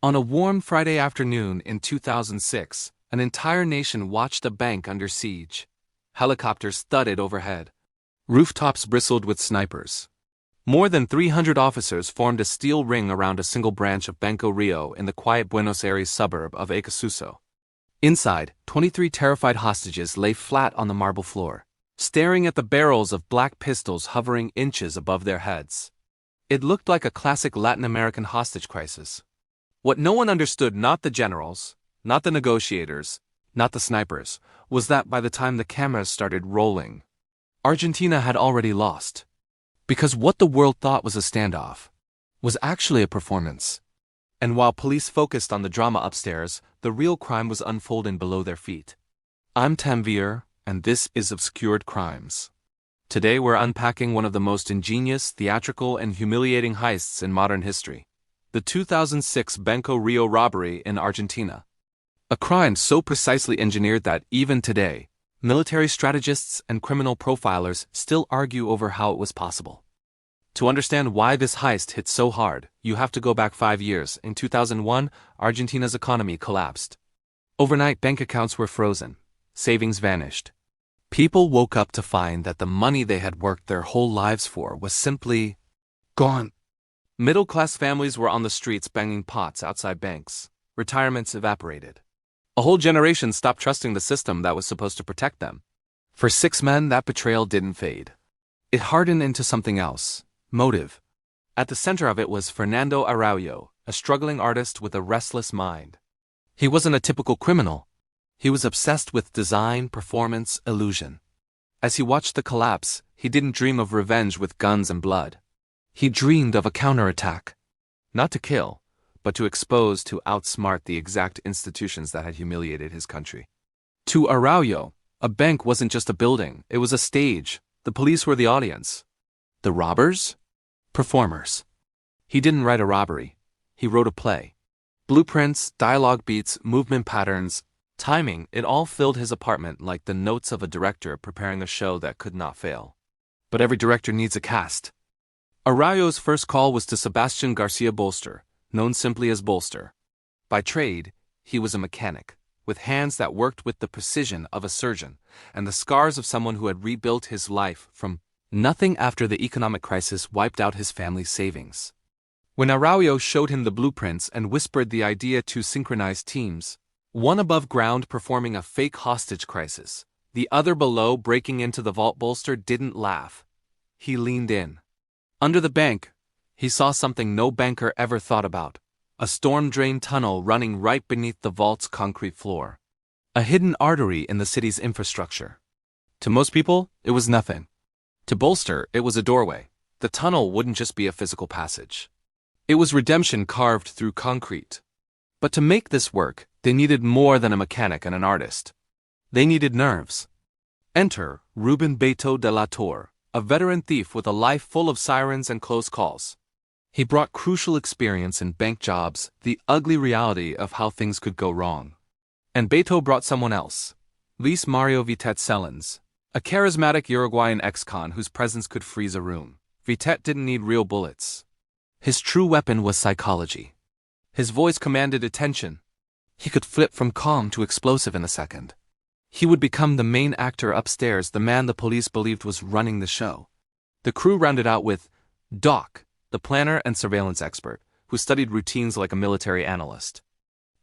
On a warm Friday afternoon in 2006, an entire nation watched a bank under siege. Helicopters thudded overhead. Rooftops bristled with snipers. More than 300 officers formed a steel ring around a single branch of Banco Rio in the quiet Buenos Aires suburb of Acasuso. Inside, 23 terrified hostages lay flat on the marble floor, staring at the barrels of black pistols hovering inches above their heads. It looked like a classic Latin American hostage crisis. What no one understood, not the generals, not the negotiators, not the snipers, was that by the time the cameras started rolling, Argentina had already lost. Because what the world thought was a standoff was actually a performance. And while police focused on the drama upstairs, the real crime was unfolding below their feet. I'm Tanveer, and this is Obscured Crimes. Today we're unpacking one of the most ingenious, theatrical, and humiliating heists in modern history. The 2006 Banco Rio robbery in Argentina. A crime so precisely engineered that even today, military strategists and criminal profilers still argue over how it was possible. To understand why this heist hit so hard, you have to go back 5 years. In 2001, Argentina's economy collapsed. Overnight, bank accounts were frozen. Savings vanished. People woke up to find that the money they had worked their whole lives for was simply gone. Middle-class families were on the streets banging pots outside banks. Retirements evaporated. A whole generation stopped trusting the system that was supposed to protect them. For 6 men, that betrayal didn't fade. It hardened into something else: motive. At the center of it was Fernando Araujo, a struggling artist with a restless mind. He wasn't a typical criminal. He was obsessed with design, performance, illusion. As he watched the collapse, he didn't dream of revenge with guns and blood. He dreamed of a counterattack. Not to kill, but to expose, to outsmart the exact institutions that had humiliated his country. To Araujo, a bank wasn't just a building, it was a stage. The police were the audience. The robbers? Performers. He didn't write a robbery. He wrote a play. Blueprints, dialogue beats, movement patterns, timing, it all filled his apartment like the notes of a director preparing a show that could not fail. But every director needs a cast. Araujo's first call was to Sebastian Garcia Bolster, known simply as Bolster. By trade, he was a mechanic, with hands that worked with the precision of a surgeon, and the scars of someone who had rebuilt his life from nothing after the economic crisis wiped out his family's savings. When Araujo showed him the blueprints and whispered the idea to synchronize teams, one above ground performing a fake hostage crisis, the other below breaking into the vault, Bolster didn't laugh. He leaned in. Under the bank, he saw something no banker ever thought about: a storm drain tunnel running right beneath the vault's concrete floor. A hidden artery in the city's infrastructure. To most people, it was nothing. To Bolster, it was a doorway. The tunnel wouldn't just be a physical passage. It was redemption carved through concrete. But to make this work, they needed more than a mechanic and an artist. They needed nerves. Enter Ruben Beto de la Torre, a veteran thief with a life full of sirens and close calls. He brought crucial experience in bank jobs, the ugly reality of how things could go wrong. And Beto brought someone else, Luis Mario Vitet Sellens, a charismatic Uruguayan ex-con whose presence could freeze a room. Vitet didn't need real bullets. His true weapon was psychology. His voice commanded attention. He could flip from calm to explosive in a second. He would become the main actor upstairs, the man the police believed was running the show. The crew rounded out with Doc, the planner and surveillance expert, who studied routines like a military analyst.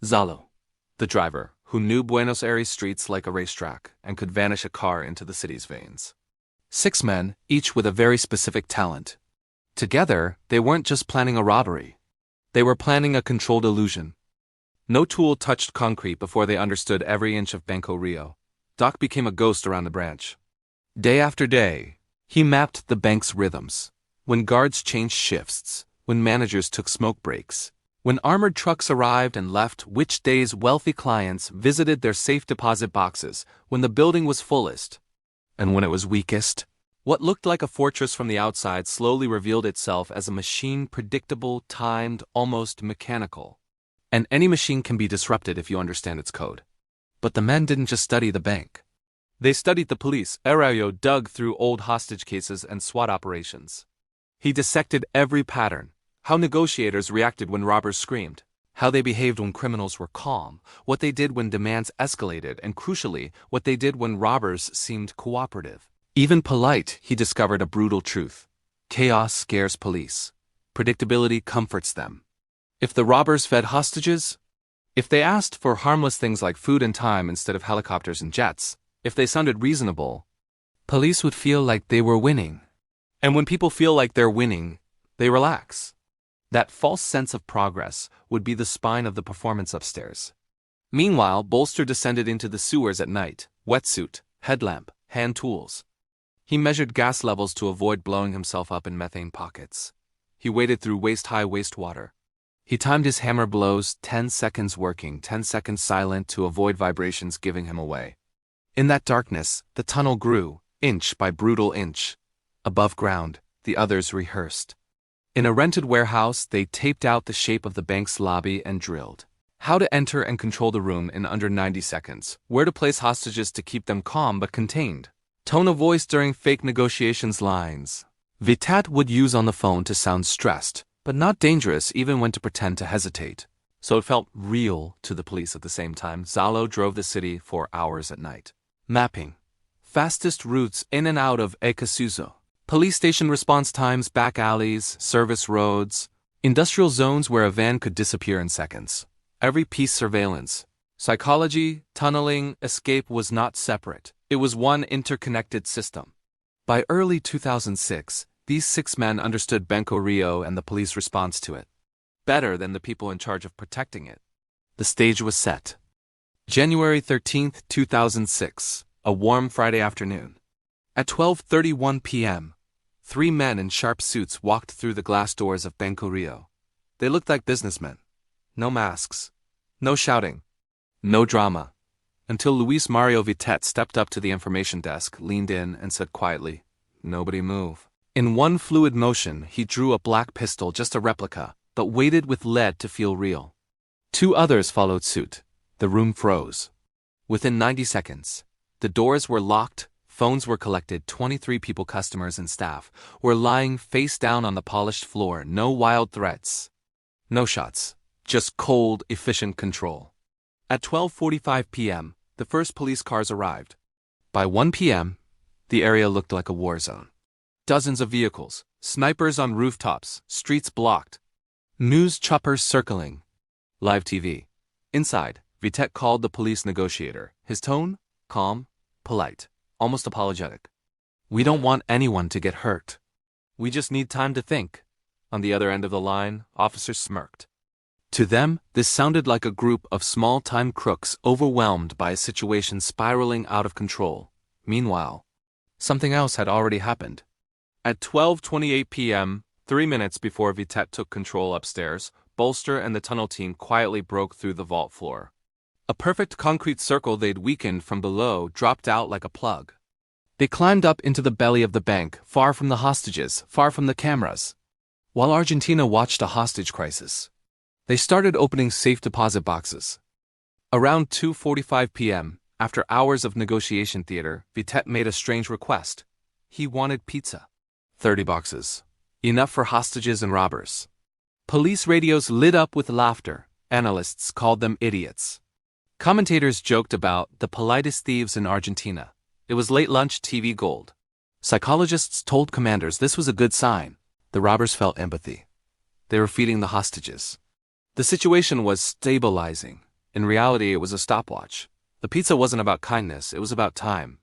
Zalo, the driver, who knew Buenos Aires streets like a racetrack and could vanish a car into the city's veins. 6 men, each with a very specific talent. Together, they weren't just planning a robbery. They were planning a controlled illusion. No tool touched concrete before they understood every inch of Banco Rio. Doc became a ghost around the branch. Day after day, he mapped the bank's rhythms. When guards changed shifts, when managers took smoke breaks, when armored trucks arrived and left, which days wealthy clients visited their safe deposit boxes, when the building was fullest, and when it was weakest. What looked like a fortress from the outside slowly revealed itself as a machine, predictable, timed, almost mechanical. And any machine can be disrupted if you understand its code. But the men didn't just study the bank. They studied the police. Araujo dug through old hostage cases and SWAT operations. He dissected every pattern, how negotiators reacted when robbers screamed, How they behaved when criminals were calm, what they did when demands escalated, and crucially, what they did when robbers seemed cooperative. Even polite, he discovered a brutal truth. Chaos scares police. Predictability comforts them. If the robbers fed hostages, if they asked for harmless things like food and time instead of helicopters and jets, if they sounded reasonable, police would feel like they were winning. And when people feel like they're winning, they relax. That false sense of progress would be the spine of the performance upstairs. Meanwhile, Bolster descended into the sewers at night, wetsuit, headlamp, hand tools. He measured gas levels to avoid blowing himself up in methane pockets. He waded through waist-high wastewater. He timed his hammer blows, 10 seconds working, 10 seconds silent to avoid vibrations giving him away. In that darkness, the tunnel grew, inch by brutal inch. Above ground, the others rehearsed. In a rented warehouse, they taped out the shape of the bank's lobby and drilled. How to enter and control the room in under 90 seconds. Where to place hostages to keep them calm but contained. Tone of voice during fake negotiations lines. Vitat would use on the phone to sound stressed, but not dangerous even when to pretend to hesitate. So it felt real to the police at the same time. Zalo drove the city for hours at night. Mapping. Fastest routes in and out of Ekasuzo. Police station response times, back alleys, service roads, industrial zones where a van could disappear in seconds. Every piece surveillance. Psychology, tunneling, escape was not separate. It was one interconnected system. By early 2006, these 6 men understood Banco Rio and the police response to it better than the people in charge of protecting it. The stage was set. January 13, 2006, a warm Friday afternoon. At 12:31 p.m., 3 men in sharp suits walked through the glass doors of Banco Rio. They looked like businessmen. No masks. No shouting. No drama. Until Luis Mario Vitet stepped up to the information desk, leaned in, and said quietly, "Nobody move." In one fluid motion, he drew a black pistol, just a replica, but weighted with lead to feel real. 2 others followed suit. The room froze. Within 90 seconds, the doors were locked, phones were collected, 23 people, customers and staff, were lying face down on the polished floor. No wild threats. No shots. Just cold, efficient control. At 12:45 p.m., the first police cars arrived. By 1 p.m., the area looked like a war zone. Dozens of vehicles, snipers on rooftops, streets blocked. News choppers circling. Live TV. Inside, Vitet called the police negotiator. His tone? Calm, polite, almost apologetic. "We don't want anyone to get hurt. We just need time to think." On the other end of the line, officers smirked. To them, this sounded like a group of small-time crooks overwhelmed by a situation spiraling out of control. Meanwhile, something else had already happened. At 12:28 p.m., 3 minutes before Vitet took control upstairs, Bolster and the tunnel team quietly broke through the vault floor. A perfect concrete circle they'd weakened from below dropped out like a plug. They climbed up into the belly of the bank, far from the hostages, far from the cameras. While Argentina watched a hostage crisis, they started opening safe deposit boxes. Around 2:45 p.m., after hours of negotiation theater, Vitet made a strange request. He wanted pizza. 30 boxes. Enough for hostages and robbers. Police radios lit up with laughter. Analysts called them idiots. Commentators joked about the politest thieves in Argentina. It was late lunch TV gold. Psychologists told commanders this was a good sign. The robbers felt empathy. They were feeding the hostages. The situation was stabilizing. In reality, it was a stopwatch. The pizza wasn't about kindness, it was about time.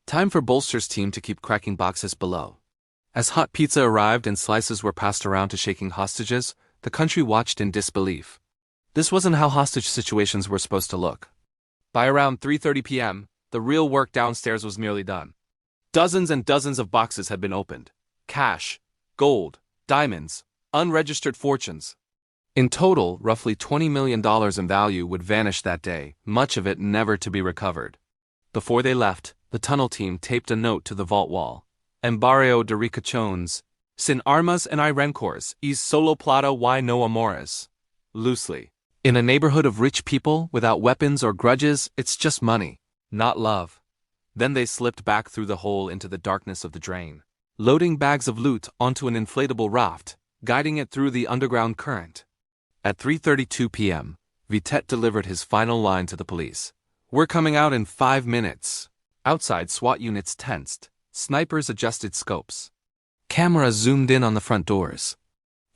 Time for Bolster's team to keep cracking boxes below. As hot pizza arrived and slices were passed around to shaking hostages, the country watched in disbelief. This wasn't how hostage situations were supposed to look. By around 3:30 p.m., the real work downstairs was nearly done. Dozens and dozens of boxes had been opened. Cash, gold, diamonds, unregistered fortunes. In total, roughly $20 million in value would vanish that day, much of it never to be recovered. Before they left, the tunnel team taped a note to the vault wall. En barrio de ricachones, sin armas and rencores, y solo plata y no amores. Loosely. In a neighborhood of rich people, without weapons or grudges, it's just money, not love. Then they slipped back through the hole into the darkness of the drain, loading bags of loot onto an inflatable raft, guiding it through the underground current. At 3:32 p.m., Vitet delivered his final line to the police. "We're coming out in 5 minutes." Outside, SWAT units tensed. Snipers adjusted scopes. Cameras zoomed in on the front doors.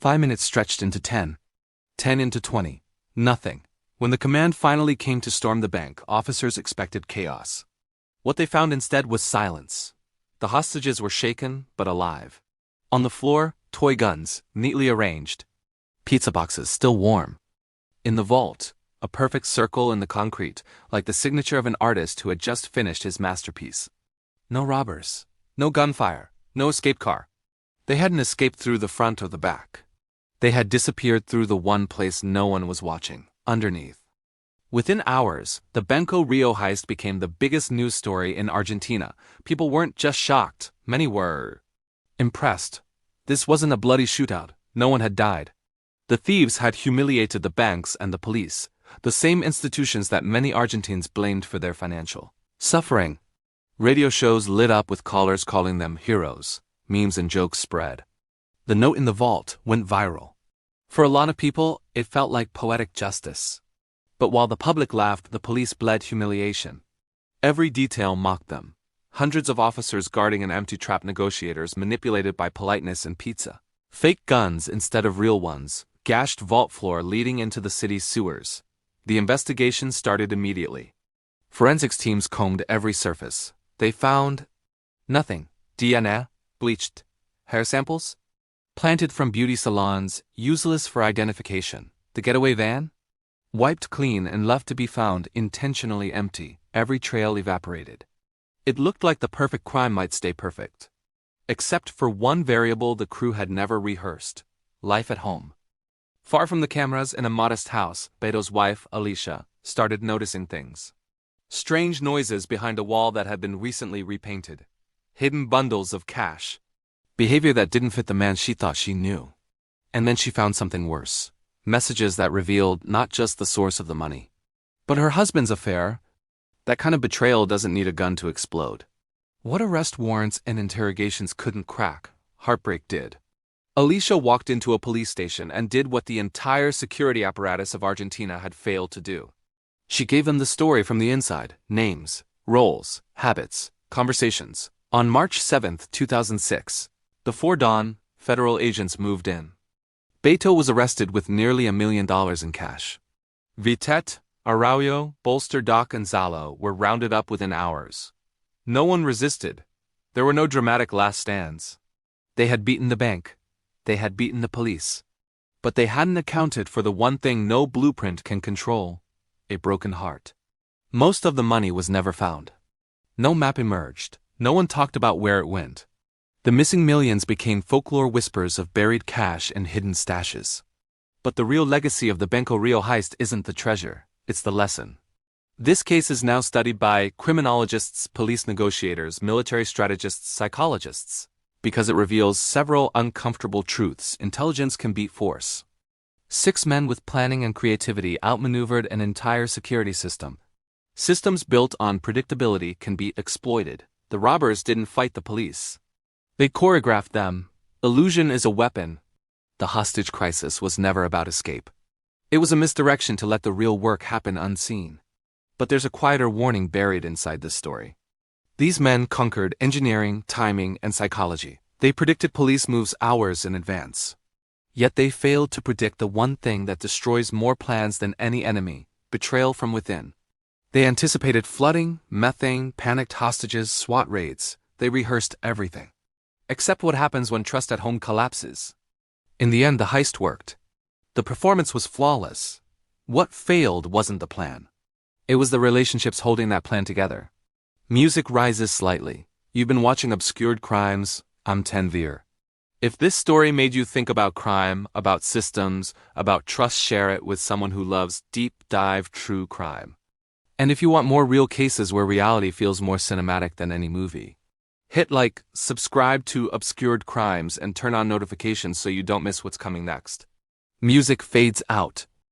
5 minutes stretched into 10. 10 into 20. Nothing. When the command finally came to storm the bank, officers expected chaos. What they found instead was silence. The hostages were shaken, but alive. On the floor, toy guns, neatly arranged. Pizza boxes, still warm. In the vault, a perfect circle in the concrete, like the signature of an artist who had just finished his masterpiece. No robbers. No gunfire. No escape car. They hadn't escaped through the front or the back. They had disappeared through the one place no one was watching, underneath. Within hours, the Banco Río Heist became the biggest news story in Argentina. People weren't just shocked, many were impressed. This wasn't a bloody shootout. No one had died. The thieves had humiliated the banks and the police, the same institutions that many Argentines blamed for their financial suffering. Radio shows lit up with callers calling them heroes. Memes and jokes spread. The note in the vault went viral. For a lot of people, it felt like poetic justice. But while the public laughed, the police bled humiliation. Every detail mocked them. Hundreds of officers guarding an empty trap, negotiators manipulated by politeness and pizza. Fake guns instead of real ones, gashed vault floor leading into the city's sewers. The investigation started immediately. Forensics teams combed every surface. They found nothing. DNA, bleached hair samples, planted from beauty salons, useless for identification. The getaway van? Wiped clean and left to be found intentionally empty, every trail evaporated. It looked like the perfect crime might stay perfect. Except for one variable the crew had never rehearsed: life at home. Far from the cameras, in a modest house, Beto's wife, Alicia, started noticing things. Strange noises behind a wall that had been recently repainted. Hidden bundles of cash. Behavior that didn't fit the man she thought she knew. And then she found something worse. Messages that revealed not just the source of the money, but her husband's affair. That kind of betrayal doesn't need a gun to explode. What arrest warrants and interrogations couldn't crack, heartbreak did. Alicia walked into a police station and did what the entire security apparatus of Argentina had failed to do. She gave them the story from the inside: names, roles, habits, conversations. On March 7, 2006, before dawn, federal agents moved in. Beto was arrested with nearly $1 million in cash. Vitet, Araujo, Bolster, Doc, and Zalo were rounded up within hours. No one resisted. There were no dramatic last stands. They had beaten the bank. They had beaten the police. But they hadn't accounted for the one thing no blueprint can control: a broken heart. Most of the money was never found. No map emerged. No one talked about where it went. The missing millions became folklore whispers of buried cash and hidden stashes. But the real legacy of the Banco Rio Heist isn't the treasure, it's the lesson. This case is now studied by criminologists, police negotiators, military strategists, psychologists, because it reveals several uncomfortable truths. Intelligence can beat force. 6 men with planning and creativity outmaneuvered an entire security system. Systems built on predictability can be exploited. The robbers didn't fight the police. They choreographed them. Illusion is a weapon. The hostage crisis was never about escape. It was a misdirection to let the real work happen unseen. But there's a quieter warning buried inside this story. These men conquered engineering, timing, and psychology. They predicted police moves hours in advance. Yet they failed to predict the one thing that destroys more plans than any enemy: betrayal from within. They anticipated flooding, methane, panicked hostages, SWAT raids. They rehearsed everything. Except what happens when trust at home collapses. In the end, the heist worked. The performance was flawless. What failed wasn't the plan. It was the relationships holding that plan together. Music rises slightly. You've been watching Obscured Crimes. I'm Tanveer. If this story made you think about crime, about systems, about trust, share it with someone who loves deep dive true crime. And if you want more real cases where reality feels more cinematic than any movie, hit like, subscribe to Obscured Crimes, and turn on notifications so you don't miss what's coming next. Music fades out.